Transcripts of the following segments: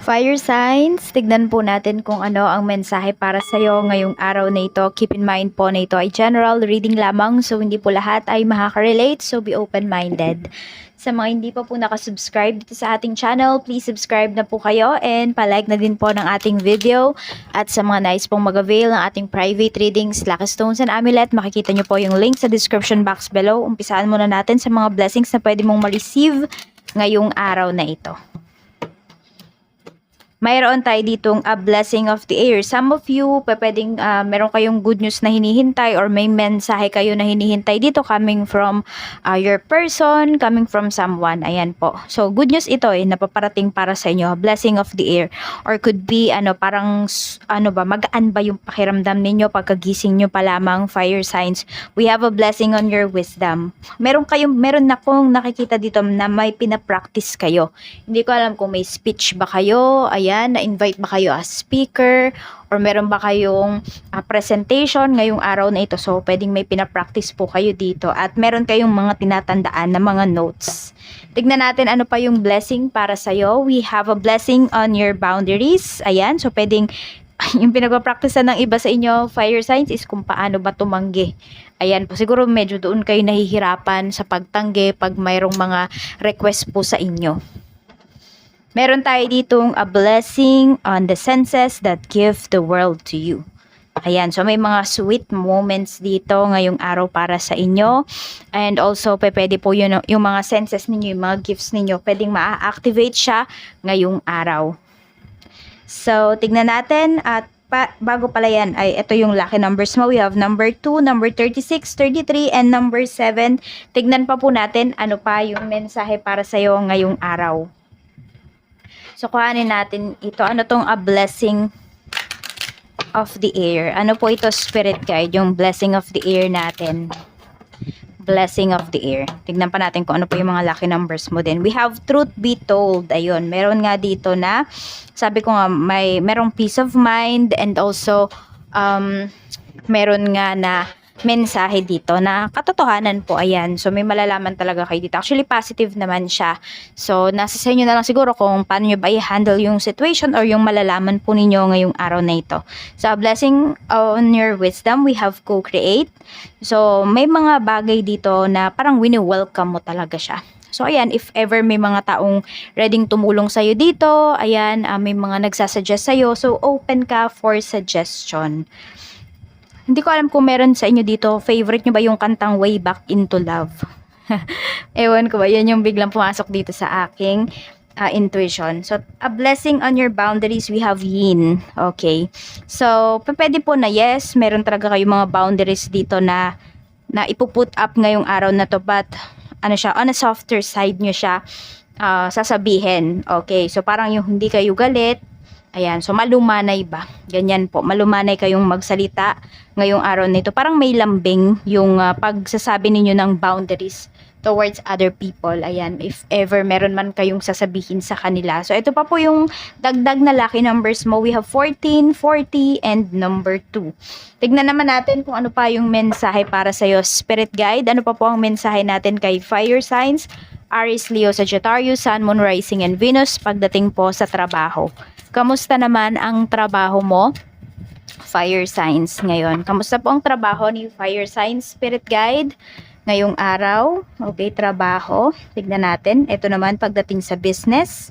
Fire signs, tignan po natin kung ano ang mensahe para sa iyo ngayong araw na ito. Keep in mind po na ito ay general reading lamang, so hindi po lahat ay makaka-relate, so be open-minded. Sa mga hindi pa po nakasubscribe dito sa ating channel, please subscribe na po kayo and palike na din po ng ating video. At sa mga nais pong mag-avail ng ating private readings, Lucky Stones and Amulet, makikita nyo po yung link sa description box below. Umpisaan muna natin sa mga blessings na pwede mong ma-receive ngayong araw na ito. Mayroon tayo ditong a blessing of the air. Some of you, pwedeng meron kayong good news na hinihintay or may mensahe kayo na hinihintay dito coming from your person, coming from someone. Ayan po. So, good news ito napaparating para sa inyo. Blessing of the air. Or could be, parang, magaan ba yung pakiramdam ninyo pagkagising nyo pa lamang, fire signs. We have a blessing on your wisdom. Meron na akong nakikita dito na may pinapractice kayo. Hindi ko alam kung may speech ba kayo, na-invite ba kayo as speaker or meron ba kayong presentation ngayong araw na ito. So, pwedeng may pinapractice po kayo dito at meron kayong mga tinatandaan na mga notes. Tignan natin ano pa yung blessing para sa'yo. We have a blessing on your boundaries. Ayan, so pwedeng yung pinagpapracticean ng iba sa inyo, fire signs, is kung paano ba tumanggi. Ayan po, siguro medyo doon kayo nahihirapan sa pagtanggi pag mayroong mga request po sa inyo. Meron tayo ditong a blessing on the senses that give the world to you. Ayan, so may mga sweet moments dito ngayong araw para sa inyo. And also, pwede po yun, yung mga senses ninyo, yung mga gifts ninyo, pwedeng ma-activate siya ngayong araw. So, tignan natin at bago pala yan, ay ito yung lucky numbers mo. We have number 2, number 36, 33, and number 7. Tignan pa po natin ano pa yung mensahe para sa'yo ngayong araw. So, kuhanin natin ito. Ano tong a blessing of the air? Ano po ito, spirit guide? Yung blessing of the air natin. Blessing of the air. Tignan pa natin kung ano po yung mga lucky numbers mo din. We have truth be told. Ayun. Meron nga dito na, sabi ko nga, merong peace of mind and also, meron nga na mensahe dito na katotohanan po. Ayan, so may malalaman talaga kayo dito. Actually positive naman siya, so nasa sa inyo na lang siguro kung paano nyo ba i-handle yung situation or yung malalaman po ninyo ngayong araw na ito. So blessing on your wisdom, we have co-create. So may mga bagay dito na parang wini-welcome mo talaga siya. So ayan, if ever may mga taong readyng tumulong sa'yo dito, ayan, may mga nagsasuggest sa'yo, so open ka for suggestion. Hindi ko alam kung meron sa inyo dito, favorite nyo ba yung kantang Way Back Into Love? Ewan ko ba, yan yung biglang pumasok dito sa aking intuition. So, a blessing on your boundaries, we have yin. Okay. So, pwede po na yes, meron talaga kayong mga boundaries dito na ipuput up ngayong araw na to, but ano siya, on a softer side nyo siya sasabihin. Okay. So, parang yung hindi kayo galit, ayan, so malumanay ba? Ganyan po, malumanay kayong magsalita ngayong araw nito. Parang may lambing yung pagsasabi ninyo ng boundaries towards other people. Ayan, if ever meron man kayong sasabihin sa kanila. So ito pa po yung dagdag na lucky numbers mo. We have 14, 40, and number 2. Tignan naman natin kung ano pa yung mensahe para sa'yo. Spirit guide, ano pa po ang mensahe natin kay fire signs? Aries, Leo, Sagittarius, Sun, Moon, Rising, and Venus pagdating po sa trabaho. Kamusta naman ang trabaho mo, fire signs, ngayon? Kamusta po ang trabaho ni fire signs, spirit guide, ngayong araw? Okay, trabaho. Tignan natin. Ito naman pagdating sa business,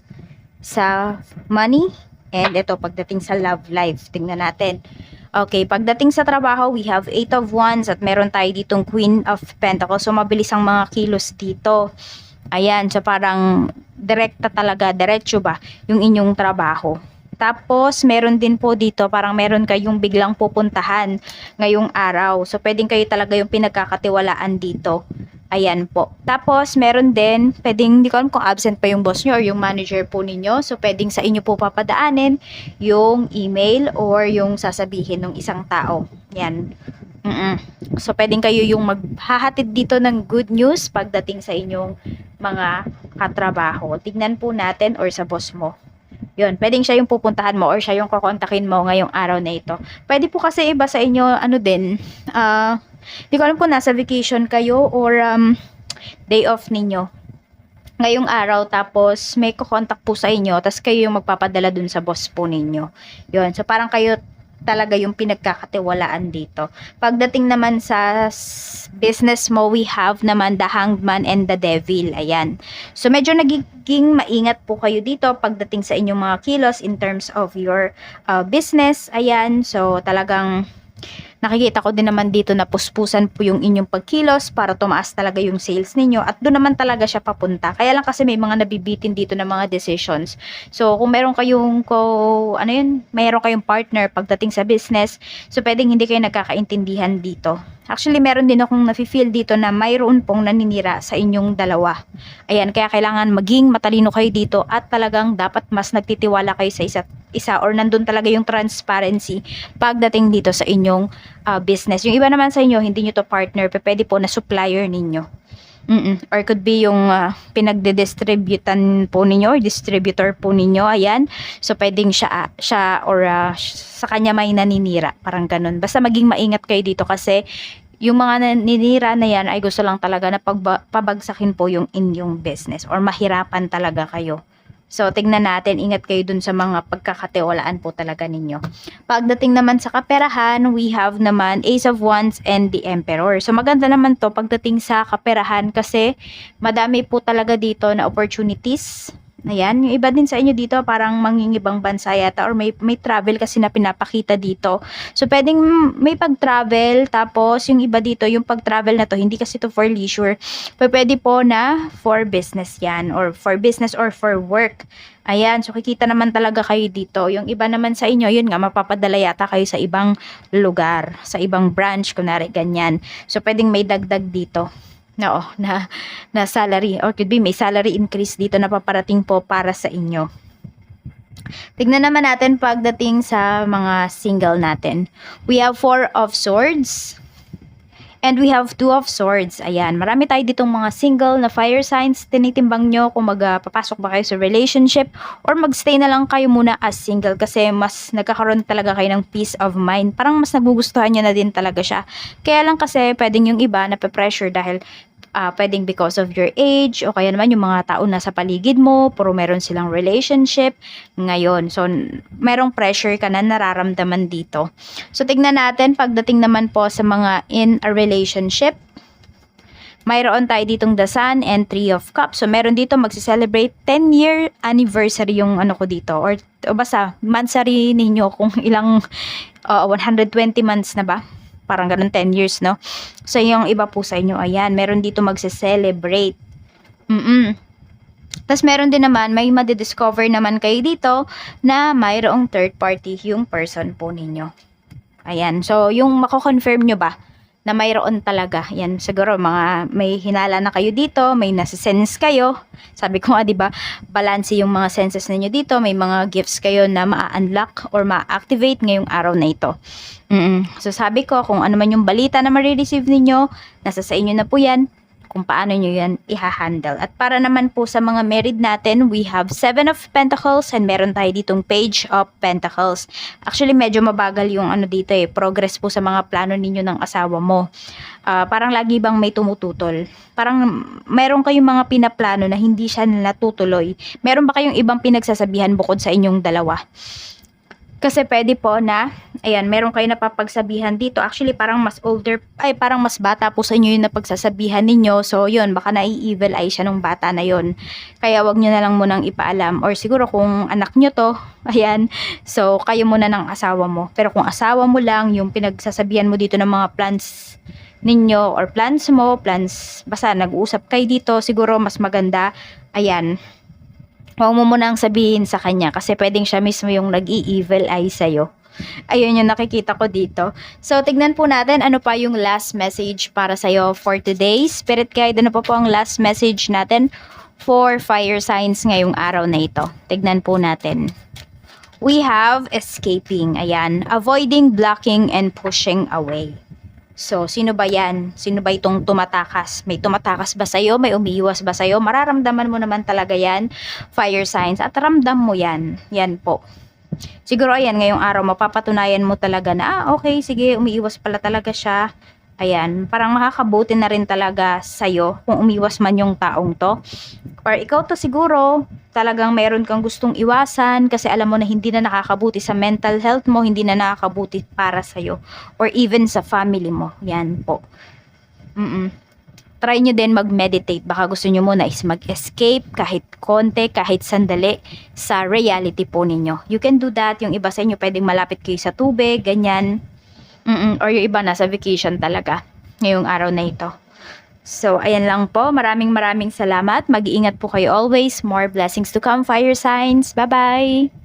sa money, and ito pagdating sa love life. Tignan natin. Okay, pagdating sa trabaho, we have 8 of Wands at meron tayo ditong Queen of Pentacles. So, mabilis ang mga kilos dito. Ayan, so parang direkta talaga, diretso ba yung inyong trabaho. Tapos, meron din po dito, parang meron kayong biglang pupuntahan ngayong araw. So, pwedeng kayo talaga yung pinagkakatiwalaan dito. Ayan po. Tapos, meron din, pwedeng, hindi ko alam kung absent pa yung boss nyo or yung manager po ninyo. So, pwedeng sa inyo po papadaanin yung email or yung sasabihin ng isang tao. Yan. So, pwedeng kayo yung maghahatid dito ng good news pagdating sa inyong mga katrabaho. Tignan po natin or sa boss mo. Yun, pwedeng siya yung pupuntahan mo or siya yung kukontakin mo ngayong araw na ito. Pwede po kasi iba sa inyo, ano din, hindi ko alam kung nasa vacation kayo or day off ninyo. ngayong araw, tapos may kukontak po sa inyo, tapos kayo yung magpapadala dun sa boss po ninyo. Yun. So, parang kayo talaga yung pinagkakatiwalaan dito. Pagdating naman sa business mo, we have naman the Hangman and the Devil. Ayan. So, medyo nagiging maingat po kayo dito pagdating sa inyong mga kilos in terms of your business. Ayan. So, talagang nakikita ko din naman dito na puspusan po yung inyong pagkilos para tumaas talaga yung sales ninyo at doon naman talaga siya papunta. Kaya lang kasi may mga nabibitin dito na mga decisions. So kung meron kayong meron kayong partner pagdating sa business, so pwedeng hindi kayo nagkakaintindihan dito. Actually, meron din akong nafe-feel dito na mayroon pong naninira sa inyong dalawa. Ayan, kaya kailangan maging matalino kayo dito at talagang dapat mas nagtitiwala kayo sa isa't isa or nandun talaga yung transparency pagdating dito sa inyong business. Yung iba naman sa inyo, hindi nyo to partner, pwede po na supplier ninyo. Or could be yung pinagde-distributan po ninyo or distributor po ninyo. Ayan. So, pwedeng siya or sa kanya may naninira. Parang ganun. Basta maging maingat kayo dito kasi yung mga naninira na yan ay gusto lang talaga na pabagsakin po yung inyong business or mahirapan talaga kayo. So, tignan natin, ingat kayo dun sa mga pagkakatiwalaan po talaga ninyo. Pagdating naman sa kaperahan, we have naman Ace of Wands and the Emperor. So, maganda naman to pagdating sa kaperahan kasi madami po talaga dito na opportunities. Ayan, yung iba din sa inyo dito parang mangingibang bansa yata or may travel kasi na pinapakita dito. So, pwedeng may pag-travel tapos yung iba dito, yung pag-travel na to, hindi kasi to for leisure. Pwede po na for business yan or for business or for work. Ayan, so kikita naman talaga kayo dito. Yung iba naman sa inyo, yun nga, mapapadala yata kayo sa ibang lugar, sa ibang branch, kunwari ganyan. So, pwedeng may dagdag dito. No, na salary or could be may salary increase dito na paparating po para sa inyo. Tignan naman natin pagdating sa mga single natin. We have 4 of Swords and we have 2 of Swords. Ayan, marami tayo ditong mga single na fire signs. Tinitimbang nyo kung papasok ba kayo sa relationship or magstay na lang kayo muna as single kasi mas nagkakaroon talaga kayo ng peace of mind. Parang mas nagugustuhan nyo na din talaga siya. Kaya lang kasi pwedeng yung iba na pressure dahil pwedeng because of your age o kaya naman yung mga tao na sa paligid mo, puro meron silang relationship ngayon. So, merong pressure ka na nararamdaman dito. So, tignan natin pagdating naman po sa mga in a relationship. Mayroon tayo ditong The Sun and 3 of Cups. So, meron dito magsi-celebrate 10-year anniversary yung ko dito. Or basta, mansary ninyo kung ilang 120 months na ba? Parang ganun 10 years, no? So, yung iba po sa inyo, ayan, meron dito magse-celebrate. Tapos, meron din naman, may madidiscover naman kayo dito na mayroong third party yung person po ninyo. Ayan, so, yung mako-confirm nyo ba na mayroon talaga? Yan, siguro, may hinala na kayo dito, may nasa-sense kayo. Sabi ko nga, di ba, balance yung mga senses ninyo dito, may mga gifts kayo na ma-unlock or ma-activate ngayong araw na ito. So sabi ko, kung ano man yung balita na marireceive ninyo, nasa sa inyo na po yan, kung paano nyo yan i-handle. At para naman po sa mga married natin, we have 7 of Pentacles and meron tayo ditong Page of Pentacles. Actually, medyo mabagal yung dito progress po sa mga plano ninyo ng asawa mo. Parang lagi bang may tumututol? Parang meron kayong mga pinaplano na hindi siya natutuloy. Meron ba kayong ibang pinagsasabihan bukod sa inyong dalawa? Kasi pwede po na, ayan, meron kayo napapagsabihan dito. Actually, parang parang mas bata po sa inyo yung napagsasabihan ninyo. So, yun, baka nai-evil eye siya nung bata na yun. Kaya wag nyo na lang munang ipaalam. Or siguro kung anak nyo to, ayan, so kayo muna ng asawa mo. Pero kung asawa mo lang, yung pinagsasabihan mo dito ng mga plans ninyo or plans mo, basta nag-uusap kayo dito, siguro mas maganda, ayan, huwag mo munang sabihin sa kanya kasi pwedeng siya mismo yung nag-i-evil eye sa'yo. Ayun yung nakikita ko dito. So, tignan po natin ano pa yung last message para sa'yo for today. Spirit guide, ano pa po ang last message natin for fire signs ngayong araw na ito. Tignan po natin. We have escaping. Ayan. Avoiding, blocking, and pushing away. So, sino ba yan? Sino ba itong tumatakas? May tumatakas ba sa'yo? May umiiwas ba sa'yo? Mararamdaman mo naman talaga yan, fire signs. At ramdam mo yan. Yan po. Siguro ayan, ngayong araw, mapapatunayan mo talaga na, okay, sige, umiiwas pala talaga siya. Ayan, parang makakabuti na rin talaga sa'yo kung umiwas man yung taong to. Or ikaw to siguro, talagang meron kang gustong iwasan kasi alam mo na hindi na nakakabuti sa mental health mo, hindi na nakakabuti para sa'yo. Or even sa family mo. Yan po. Try nyo din mag-meditate. Baka gusto nyo muna is mag-escape kahit konti, kahit sandali sa reality po ninyo. You can do that. Yung iba sa inyo pwedeng malapit kayo sa tubig, ganyan. Or yung iba nasa vacation talaga ngayong araw na ito. So, ayan lang po. Maraming salamat. Mag-iingat po kayo always. More blessings to come, fire signs. Bye-bye!